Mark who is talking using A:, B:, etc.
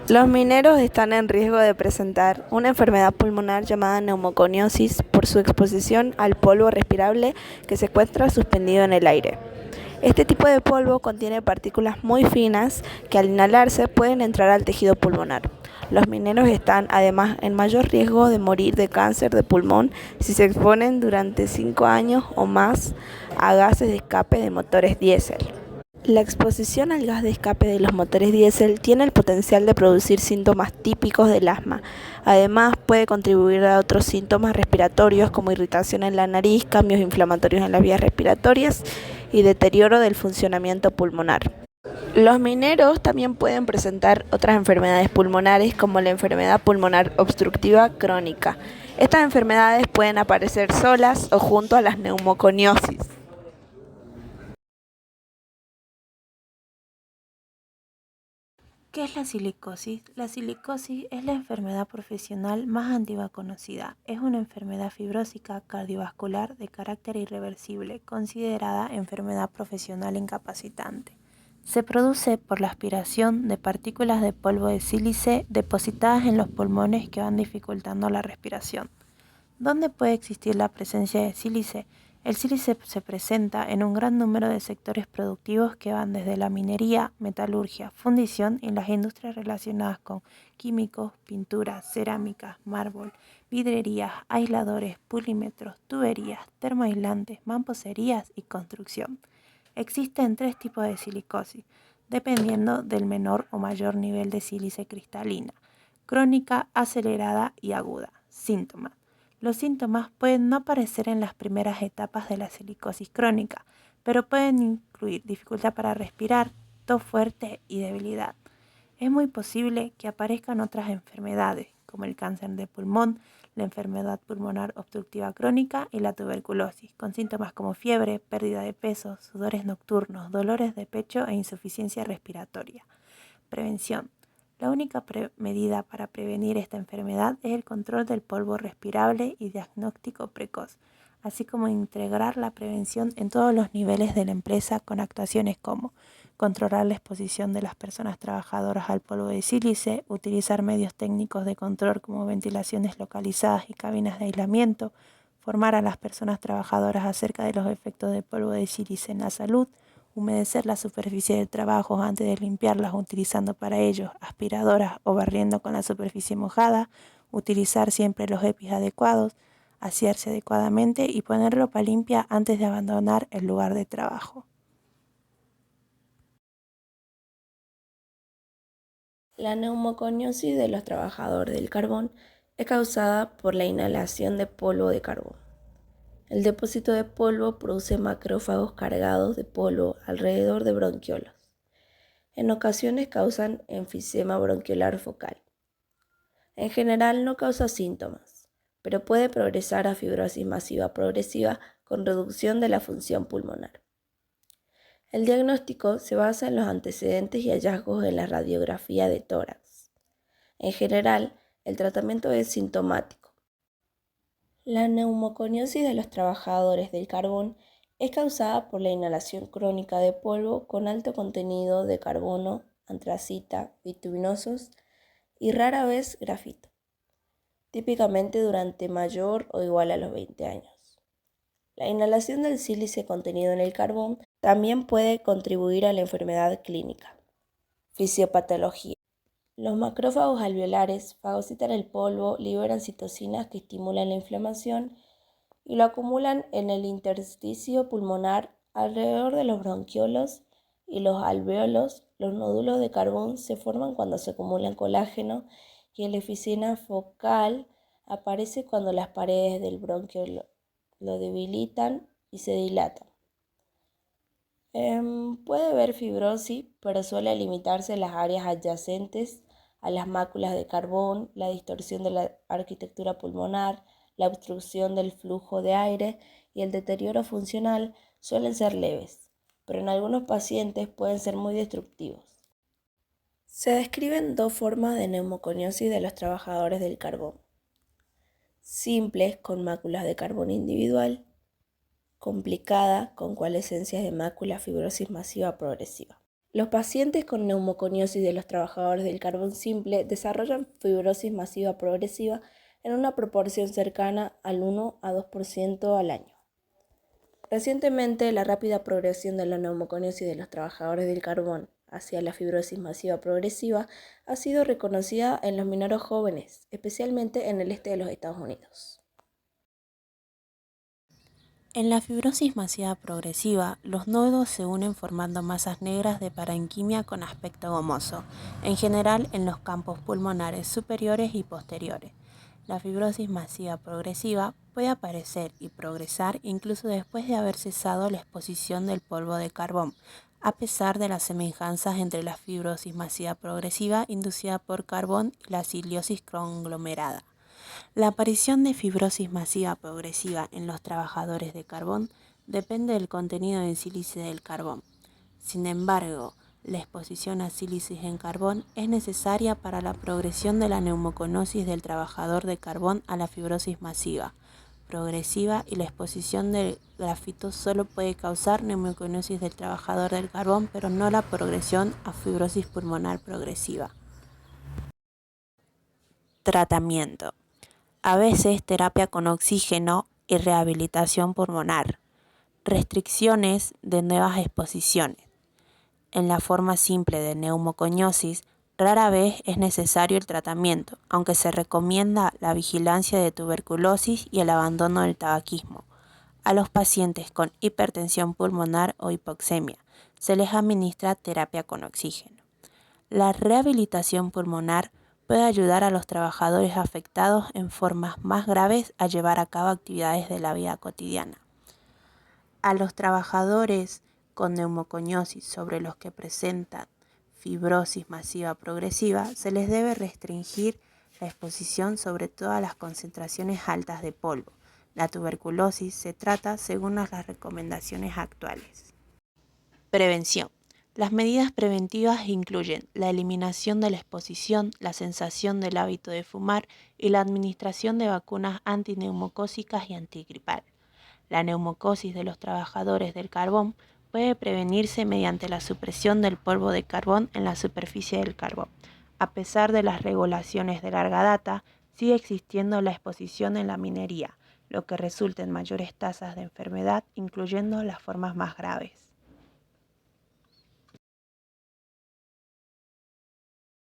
A: Los mineros están en riesgo de presentar una enfermedad pulmonar llamada neumoconiosis por su exposición al polvo respirable que se encuentra suspendido en el aire. Este tipo de polvo contiene partículas muy finas que al inhalarse pueden entrar al tejido pulmonar. Los mineros están además en mayor riesgo de morir de cáncer de pulmón si se exponen durante 5 años o más a gases de escape de motores diésel. La exposición al gas de escape de los motores diésel tiene el potencial de producir síntomas típicos del asma. Además, puede contribuir a otros síntomas respiratorios como irritación en la nariz, cambios inflamatorios en las vías respiratorias y deterioro del funcionamiento pulmonar. Los mineros también pueden presentar otras enfermedades pulmonares como la enfermedad pulmonar obstructiva crónica. Estas enfermedades pueden aparecer solas o junto a las neumoconiosis.
B: ¿Qué es la silicosis? La silicosis es la enfermedad profesional más antigua conocida. Es una enfermedad fibrósica cardiovascular de carácter irreversible, considerada enfermedad profesional incapacitante. Se produce por la aspiración de partículas de polvo de sílice depositadas en los pulmones que van dificultando la respiración. ¿Dónde puede existir la presencia de sílice? El sílice se presenta en un gran número de sectores productivos que van desde la minería, metalurgia, fundición y las industrias relacionadas con químicos, pinturas, cerámicas, mármol, vidrierías, aisladores, pulímetros, tuberías, termoaislantes, mamposterías y construcción. Existen 3 tipos de silicosis, dependiendo del menor o mayor nivel de sílice cristalina: crónica, acelerada y aguda. Síntomas. Los síntomas pueden no aparecer en las primeras etapas de la silicosis crónica, pero pueden incluir dificultad para respirar, tos fuerte y debilidad. Es muy posible que aparezcan otras enfermedades, como el cáncer de pulmón, la enfermedad pulmonar obstructiva crónica y la tuberculosis, con síntomas como fiebre, pérdida de peso, sudores nocturnos, dolores de pecho e insuficiencia respiratoria. Prevención. La única medida para prevenir esta enfermedad es el control del polvo respirable y diagnóstico precoz, así como integrar la prevención en todos los niveles de la empresa con actuaciones como controlar la exposición de las personas trabajadoras al polvo de sílice, utilizar medios técnicos de control como ventilaciones localizadas y cabinas de aislamiento, formar a las personas trabajadoras acerca de los efectos del polvo de sílice en la salud, humedecer la superficie del trabajo antes de limpiarlas utilizando para ello aspiradoras o barriendo con la superficie mojada, utilizar siempre los EPIs adecuados, asearse adecuadamente y poner ropa limpia antes de abandonar el lugar de trabajo.
A: La neumoconiosis de los trabajadores del carbón es causada por la inhalación de polvo de carbón. El depósito de polvo produce macrófagos cargados de polvo alrededor de bronquiolos. En ocasiones causan enfisema bronquiolar focal. En general no causa síntomas, pero puede progresar a fibrosis masiva progresiva con reducción de la función pulmonar. El diagnóstico se basa en los antecedentes y hallazgos en la radiografía de tórax. En general, el tratamiento es sintomático. La neumoconiosis de los trabajadores del carbón es causada por la inhalación crónica de polvo con alto contenido de carbono, antracita, bituminosos y rara vez grafito, típicamente durante mayor o igual a los 20 años. La inhalación del sílice contenido en el carbón también puede contribuir a la enfermedad clínica. Fisiopatología. Los macrófagos alveolares fagocitan el polvo, liberan citocinas que estimulan la inflamación y lo acumulan en el intersticio pulmonar alrededor de los bronquiolos y los alvéolos. Los nódulos de carbón se forman cuando se acumulan colágeno y el efisema focal aparece cuando las paredes del bronquio lo debilitan y se dilatan. Puede haber fibrosis, pero suele limitarse a las áreas adyacentes a las máculas de carbón. La distorsión de la arquitectura pulmonar, la obstrucción del flujo de aire y el deterioro funcional suelen ser leves, pero en algunos pacientes pueden ser muy destructivos. Se describen 2 formas de neumoconiosis de los trabajadores del carbón: simples con máculas de carbón individual, complicada con coalescencias de mácula, fibrosis masiva progresiva. Los pacientes con neumoconiosis de los trabajadores del carbón simple desarrollan fibrosis masiva progresiva en una proporción cercana al 1 a 2% al año. Recientemente, la rápida progresión de la neumoconiosis de los trabajadores del carbón hacia la fibrosis masiva progresiva ha sido reconocida en los mineros jóvenes, especialmente en el este de los Estados Unidos.
B: En la fibrosis masiva progresiva, los nodos se unen formando masas negras de parenquimia con aspecto gomoso, en general en los campos pulmonares superiores y posteriores. La fibrosis masiva progresiva puede aparecer y progresar incluso después de haber cesado la exposición del polvo de carbón, a pesar de las semejanzas entre la fibrosis masiva progresiva inducida por carbón y la silicosis conglomerada. La aparición de fibrosis masiva progresiva en los trabajadores de carbón depende del contenido de sílice del carbón. Sin embargo, la exposición a sílice en carbón es necesaria para la progresión de la neumoconiosis del trabajador de carbón a la fibrosis masiva progresiva, y la exposición del grafito solo puede causar neumoconiosis del trabajador del carbón, pero no la progresión a fibrosis pulmonar progresiva. Tratamiento. A veces terapia con oxígeno y rehabilitación pulmonar. Restricciones de nuevas exposiciones. En la forma simple de neumoconiosis, rara vez es necesario el tratamiento, aunque se recomienda la vigilancia de tuberculosis y el abandono del tabaquismo. A los pacientes con hipertensión pulmonar o hipoxemia se les administra terapia con oxígeno. La rehabilitación pulmonar puede ayudar a los trabajadores afectados en formas más graves a llevar a cabo actividades de la vida cotidiana. A los trabajadores con neumoconiosis sobre los que presentan fibrosis masiva progresiva se les debe restringir la exposición, sobre todo a las concentraciones altas de polvo. La tuberculosis se trata según las recomendaciones actuales. Prevención. Las medidas preventivas incluyen la eliminación de la exposición, la cesación del hábito de fumar y la administración de vacunas antineumocócicas y antigripal. La neumocosis de los trabajadores del carbón puede prevenirse mediante la supresión del polvo de carbón en la superficie del carbón. A pesar de las regulaciones de larga data, sigue existiendo la exposición en la minería, lo que resulta en mayores tasas de enfermedad, incluyendo las formas más graves.